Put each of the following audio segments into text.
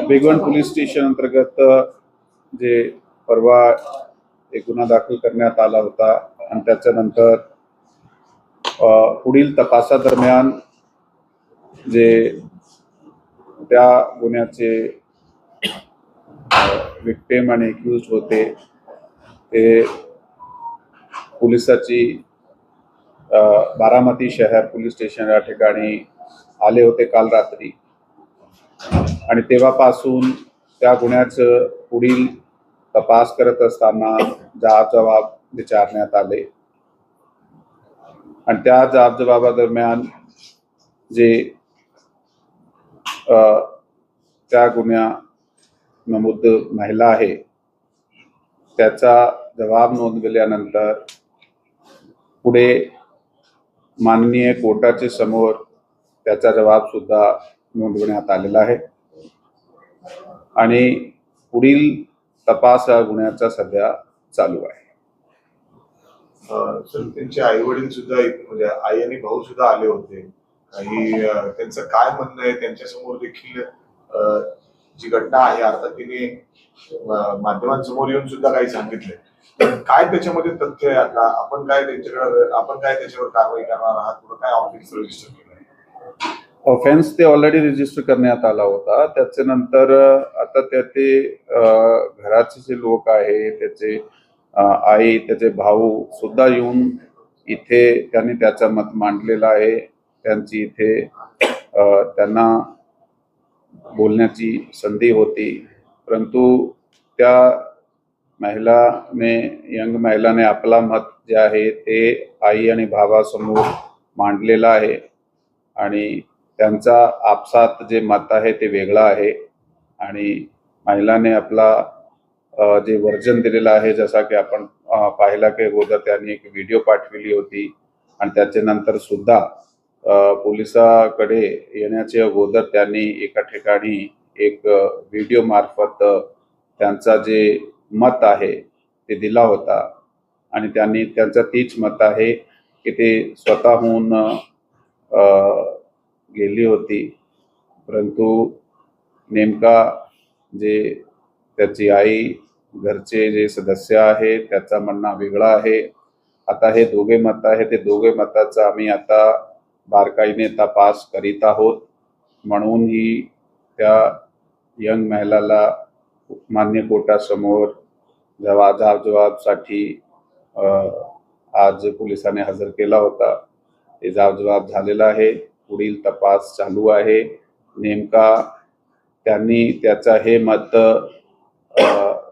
Bhigwan police station अंतर्गत जे परवा एक गुन्हा दाखल करण्यात आला होता आणि त्याच्यानंतर पुढील तपासादरम्यान जे त्या गुन्ह्याचे विक्टिम आणि एक्यूज्ड होते ते पोलिसाची बारामती शहर पोलीस स्टेशन या ठिकाणी आले होते काल रात्री आणि तेव्हापासून त्या गुन्ह्याचं पुढील तपास करत असताना जबाब विचारण्यात आले आणि त्या जबाबादरम्यान जे त्या गुन्ह्या नमूद महिला आहे त्याचा जबाब नोंदविल्यानंतर पुढे माननीय कोर्टाचे समोर त्याचा जबाब सुद्धा नोंदवण्यात आलेला आहे आणि पुढील तपास या गुन्ह्याचा सध्या चालू आहे. सर त्यांचे आई वडील सुद्धा म्हणजे आई आणि भाऊ सुद्धा आले होते. काही त्यांचं काय म्हणणं आहे त्यांच्यासमोर देखील जी घटना आहे अर्थात तिने माध्यमांसमोर येऊन सुद्धा काही सांगितले. काय त्याच्यामध्ये तथ्य आहे आता आपण काय त्याच्यावर कारवाई करणार आहात पुढे काय ऑफिस रजिस्टर केलं आहे? ऑफेन्स ते ऑलरेडी रजिस्टर करण्यात आला होता. त्याच्यानंतर आता ते घराचे जे लोक आहे त्याचे आई त्याचे भाऊ सुद्धा येऊन इथे त्यांनी त्याचं मत मांडलेलं आहे. त्यांची इथे त्यांना बोलण्याची संधी होती परंतु त्या यंग महिलाने आपला मत जे आहे ते आई आणि भावासमोर मांडलेलं आहे आणि त्यांचा आपसात जे मत आहे ते वेगळं आहे आणि महिलाने आपला जे वर्जन दिलेलं आहे जसा की आपण पाहिला की अगोदर त्यांनी एक व्हिडिओ पाठविली होती आणि त्याच्यानंतर सुद्धा पोलिसाकडे येण्याचे अगोदर त्यांनी एका ठिकाणी एक व्हिडिओ मार्फत त्यांचा जे मत आहे ते दिला होता आणि त्यांनी त्यांचं तीच मत आहे की ते स्वतःहून गेली होती परंतु नेमका जे त्याची आई घरचे जे सदस्य आहे त्याचा म्हणणं वेगळा आहे. आता हे दोघे मत आहे ते दोघे मताचा आम्ही आता बारकाईने तपास करीत आहोत म्हणून ही त्या यंग महिलाला मान्य कोर्टासमोर जबाबसाठी आज पोलिसांनी हजर केला होता. ते जबाब झालेला आहे. पुढील तपास चालू आहे. नेमका त्यांनी त्याचा हे मत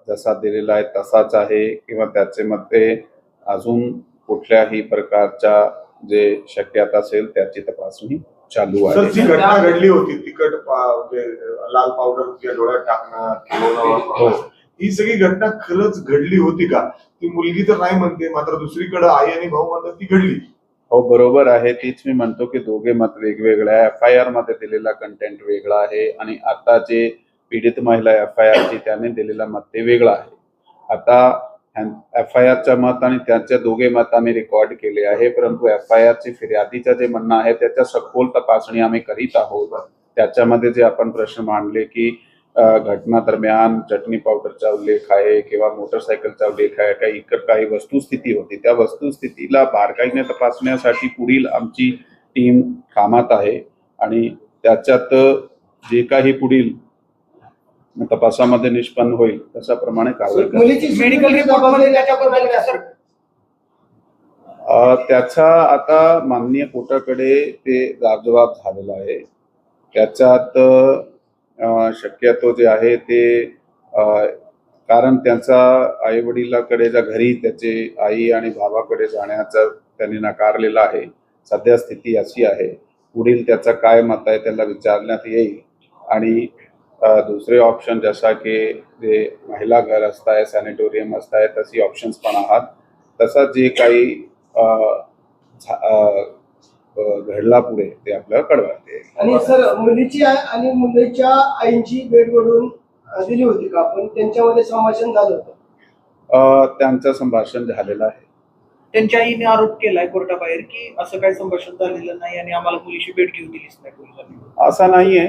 जसा दिलेला आहे तसाच आहे किंवा त्याचे मते अजून कुठल्याही प्रकारच्या जे शक्यता असेल त्याची तपासणी चालू आहे. जी घटना घडली होती तिखट लाल पावडर डोळ्यात टाकणं ही सगळी घटना खरंच घडली होती का? ती मुलगी तर नाही म्हणते मात्र दुसरीकडे आई आणि भाऊ म्हणतात ती घडली. हो बरोबर आहे. तीच मी म्हणतो की दोघे मत वेगवेगळे आहे. FIR मध्ये दिलेला कंटेंट वेगळा आहे आणि आता जे पीडित महिला FIR ची त्याने दिलेला मत ते वेगळा आहे. आता FIR चं मत आणि त्यांचे दोघे मत आम्ही रेकॉर्ड केले आहे परंतु FIR चे फिर्यादीचं जे म्हणणं आहे त्याच्या सखोल तपासणी आम्ही करीत आहोत. त्याच्यामध्ये जे आपण प्रश्न मांडले की घटना दरम्यान चटणी पावडरचा उल्लेख आहे किंवा मोटरसायकलचा उल्लेख आहे काही इतर काही वस्तुस्थिती होती त्या वस्तुस्थितीला बारकाईने तपासण्यासाठी पुढील आमची टीम कामात आहे आणि त्याच्यात जे काही पुढील तपासामध्ये निष्पन्न होईल तशाप्रमाणे कारवाई मेडिकल रिपोर्टमध्ये त्याचा आता माननीय कोर्टाकडे ते जबाब झालेला आहे. त्याच्यात शक्यतो जे आहे ते कारण त्यांचा आई वडिलाकडे घरी त्याचे आई आणि भावाकडे जाण्याचा त्यांनी नकारलेला आहे. सध्या स्थिती अशी आहे. पुढील त्याचा काय मत आहे त्याला विचारण्यात येईल आणि दुसरे ऑप्शन जसा की जे महिला घर असताय सॅनिटोरियम असताय तशी ऑप्शन्स पण आहात. तसा जे काही घडला पुढे ते आपल्याला कळवण्यात येईल. आणि सर मुलीची आणि मुलीच्या आईची बेडवरून दिली होती का पण त्यांच्यामध्ये संभाषण झालं होतं? त्यांचं संभाषण झालेलं आहे. त्यांच्या आईने आरोप केलाय कोर्टाबाहेर की असं काही संभाषण झालेलं नाही आणि आम्हाला मुलीची भेट घेऊ दिलीच नाही पोलिसांनी. असं नाहीये.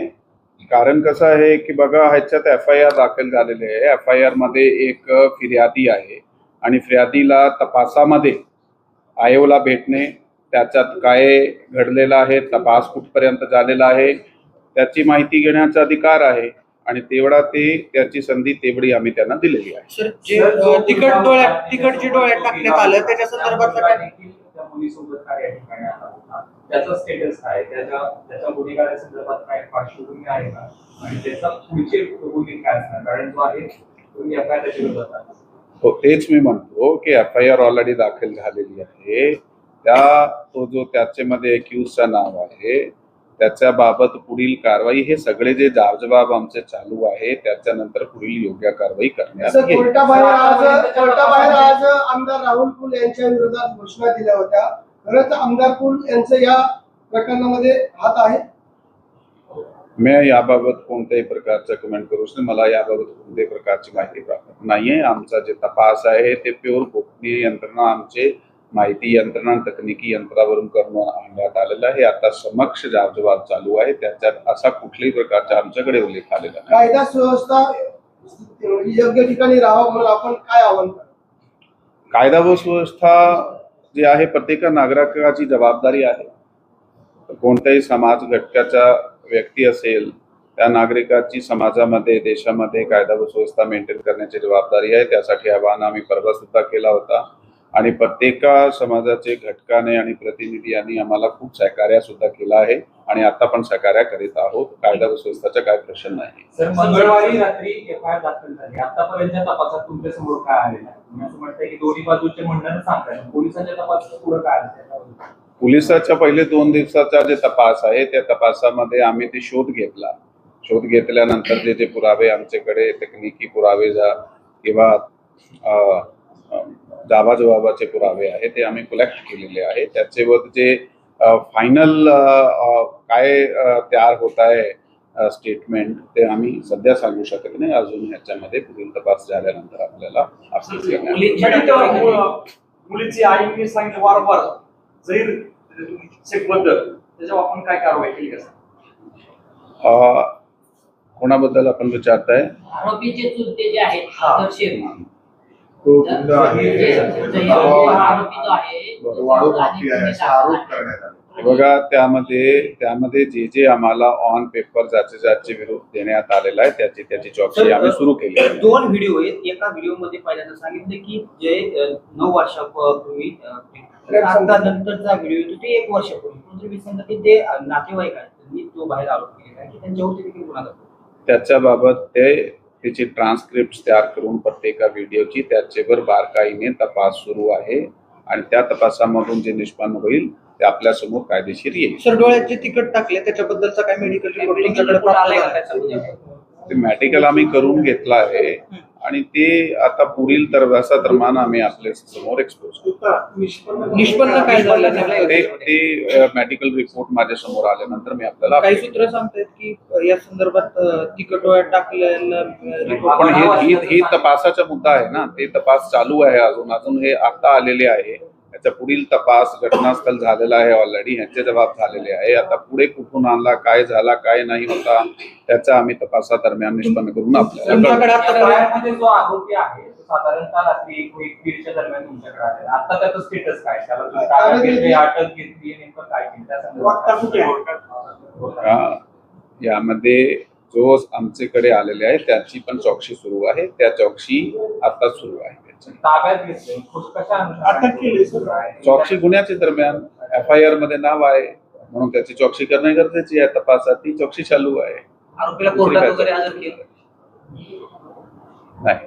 कारण कसं आहे की बघा, ह्याच्यात FIR दाखल झालेले आहे. FIR मध्ये एक फिर्यादी आहे आणि फिर्यादीला तपासामध्ये आयोला भेटणे, त्याच्यात काय घडलेलं आहे, तपास कुठपर्यंत झालेला आहे, त्याची माहिती घेण्याचा अधिकार आहे आणि तेवढा त्याची संधी तेवढी आम्ही त्यांना दिलेली आहे. सर जे तिकट जे डोळ्यात टाकण्यात आलं त्याच्या संदर्भातला काय त्या मुलीसोबत काय या ठिकाणी आला होता, त्याचा स्टेटस काय, त्याच्या गुन्हेगारासंदर्भात काय पार्श्वभूमी आहे का, आणि त्याचा पुढचे गुन्हे काय असणार, कारण जो आहे तुम्ही FIR त्याच्या विरोधात आहे. हो, तेच मी म्हणतो की FIR ऑलरेडी दाखल झालेली आहे. तो जो त्याच्यामध्ये एक्युजचं नाव आहे त्याच्या बाबत पुढील कारवाई, हे सगळे जे जाबजबाब आमचे चालू आहे त्याच्यानंतर पुढील योग्य कारवाई करण्यात असं येईल. कोर्टाबाहेर आज आमदार राहुल कुल यांच्या विरोधात घोषणा दिल्या होत्या. खरंच आमदार कुल यांचं या प्रकरणामध्ये हात आहे? मी याबाबत कोणत्याही प्रकारचं कमेंट करू शकतो. मला याबाबत कोणत्याही प्रकारची माहिती प्राप्त नाहीये. आमचा जे तपास आहे ते प्युअर गोपनीय यंत्रणा, आमचे माहिती यंत्रणा, तकनिकी यंत्रावरून करण्यात आलेलं आहे. आता समक्ष जाबजबाब चालू आहे, त्याच्यात असा कुठल्याही प्रकारचा आमच्याकडे उल्लेख आलेला नाही. कायदा सुव्यवस्था योग्य ठिकाणी राहावं म्हणून आपण काय आव्हान करा? कायदा व सुव्यवस्था जी आहे प्रत्येक नागरिकाची जबाबदारी आहे. कोणत्याही समाज घटकाचा व्यक्ती असेल, त्या नागरिकाची समाजामध्ये, देशामध्ये कायदा व सुव्यवस्था मेंटेन करण्याची जबाबदारी आहे. त्यासाठी आवाहन आम्ही परवा सुद्धा केला होता आणि प्रत्येक समाजाचे घटकाने आणि प्रतिनिधी यांनी आम्हाला खूप सहकार्य सुद्धा केला आहे आणि आता पण सहकार्य करीत आहोत. कायदा व सुव्यवस्थेचा काय प्रश्न नाही. सर, मंगळवारी रात्री FIR दाखल झाली. आतापर्यंतच्या तपासात तुमच्या समोर काय आलेलं आहे? तुम्ही असं म्हणताय की दोन्ही बाजूचे म्हणणं सांगताय, पोलिसांच्या तपासात पुढे काय आलं? पोलिसाच्या पहिले 2 दिवसाचा जे तपास आहे त्या तपासामध्ये आम्ही ते शोध घेतल्यानंतर जे पुरावे आमच्याकडे, तकनिकी पुरावे किंवा जाबाजबाबाचे पुरावे आहे ते आम्ही कलेक्ट केलेले आहे. त्याच्यावर जे फायनल काय तयार होत आहे स्टेटमेंट ते आम्ही सध्या सांगू शकत नाही. अजून ह्याच्यामध्ये पुढील तपास झाल्यानंतर आपल्याला अपडेट करण्यात मुलीची आईने सांगितलं वारंवार जहीर शेखबद्दल, त्याच्यावर आपण काय कारवाई केली का? कोणाबद्दल आपण विचारताय? आरोपीचे चुलते जे आहेत आदर्श तो गुंड आहे, आरोपी जो आहे वाळू माफी आहे असा आरोप करण्यात आला. बघा, त्यामध्ये जे आम्हाला ऑन पेपर ज्याचे विरोध देण्यात आलेला आहे त्याची चौकशी आम्ही सुरू केली आहे. 2 व्हिडिओ आहेत. एका व्हिडिओमध्ये पहिल्यांदा सांगितलं की जे 9 वर्षापूर्वी आता नंतरचा व्हिडिओ येतो ते 1 वर्षापूर्वी. तुम्ही सांगा की ते नातेवाईक आहेत त्यांनी तो बाहेर आरोप केलेला आहे की त्यांच्यावरती देखील गुन्हा दाखल. त्याच्याबाबत त्याची ट्रान्सक्रिप्ट तयार करून प्रत्येक व्हिडिओची त्याच्यावर बारकाईने तपास सुरू आहे आणि त्या तपासामधून जे निष्पन्न होईल ते आपल्या समोर कायदेशीर येईल. सर डोळ्यात जे तिकट टाकले त्याच्याबद्दलचा काय मेडिकल रिपोर्ट तुमच्याकडे प्राप्त झाला? ते मेडिकल आम्ही करून घेतलं आहे आणि ते आता पुढील दरम्यान आम्ही आपल्या समोर एक्सपोज करू. निष्पन्न काय झालं? ते मेडिकल रिपोर्ट माझ्या समोर आल्यानंतर मी आपल्याला काही सूत्र सांगतायत की या संदर्भात तिकट डोळ्यात टाकलेलं रिपोर्ट. पण ही तपासाचा मुद्दा आहे ना, ते तपास चालू आहे. अजून हे आता आलेले आहे. याचा पुढील तपास घटनास्थळ झालेला आहे ऑलरेडी, ह्याचे जबाब झालेले आहे. आता पुढे कुठून आणला, काय झाला, काय नाही होता त्याचा आम्ही तपासादरम्यान निष्पन्न करून आपल्याला FIR जो आरोपी आहे तो साधारणतः रात्री 1-1:30च्या दरम्यान तुमच्याकडे आलेला. आता त्याचं स्टेटस काय, त्याला तुम्ही ताब्यात घेतली, अटक घेतली, नेमकं काय केलं त्या संदर्भात? यामध्ये जो आमच्याकडे आलेले आहे त्याची पण चौकशी सुरू आहे. त्या चौकशी आता सुरू आहे. ताब्यात घेतले कशा अटक केली सर? चौकशी गुन्ह्याच्या दरम्यान FIR मध्ये नाव आहे म्हणून त्याची चौकशी करणे गरजेची आहे. तपासात ती चौकशी चालू आहे. आरोपीला कोर्टात वगैरे हजर केलं नाही.